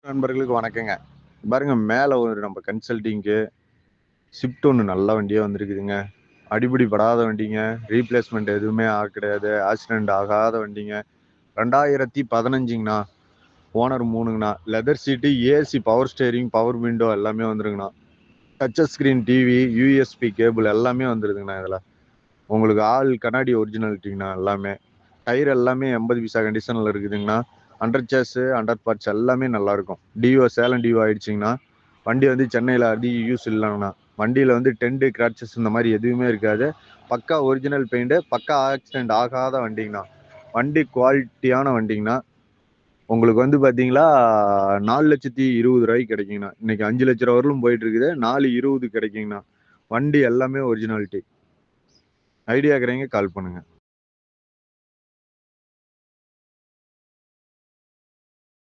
நண்பர்களுக்கு வணக்கங்க. பாருங்க மேல ஒரு நம்ம கன்சல்டிங்க்கு ஷிஃப்ட் ஒண்ணு நல்ல வண்டியா வந்திருக்குதுங்க. அடிபிடி படாத வண்டிங்க. ரீப்ளேஸ்மெண்ட் எதுவுமே கிடையாது. ஆக்சிடென்ட் ஆகாத வண்டிங்க. 2015ங்கண்ணா. ஓனர் 3ங்கண்ணா. Leather seat, AC, power steering, power window எல்லாமே வந்துருங்கண்ணா. Touch screen TV, USB cable எல்லாமே வந்துருதுங்கண்ணா இதுல. உங்களுக்கு ஆல் கண்ணாடி ஒரிஜினாலிட்டிங்கண்ணா எல்லாமே. டயர் எல்லாமே 80 பைசா கண்டிஷன்ல இருக்குதுங்கண்ணா. அண்டர் சேஸ் அண்டர் பார்ட்ஸ் எல்லாமே நல்லா இருக்கும். டிஓ சேலம் டிஓ ஆயிடுச்சிங்கண்ணா. வண்டி வந்து சென்னையில் அதிக யூஸ் இல்லைங்கண்ணா. வண்டியில் வந்து டென்ட் கிராச்சஸ் இந்த மாதிரி எதுவுமே இருக்காது. பக்கா ஒரிஜினல் பெயிண்ட், பக்கா ஆக்சிடென்ட் ஆகாத வண்டிங்கண்ணா. வண்டி குவாலிட்டியான வண்டிங்கண்ணா. உங்களுக்கு வந்து பார்த்தீங்களா 4,20,000 கிடைக்குங்கண்ணா. இன்னைக்கு 5 லட்ச ரூபா வரலும் போயிட்டு இருக்குது. 4,20 கிடைக்குங்கண்ணா. வண்டி எல்லாமே ஒரிஜினாலிட்டி. ஐடியா இருக்கிறவங்க கால் பண்ணுங்க.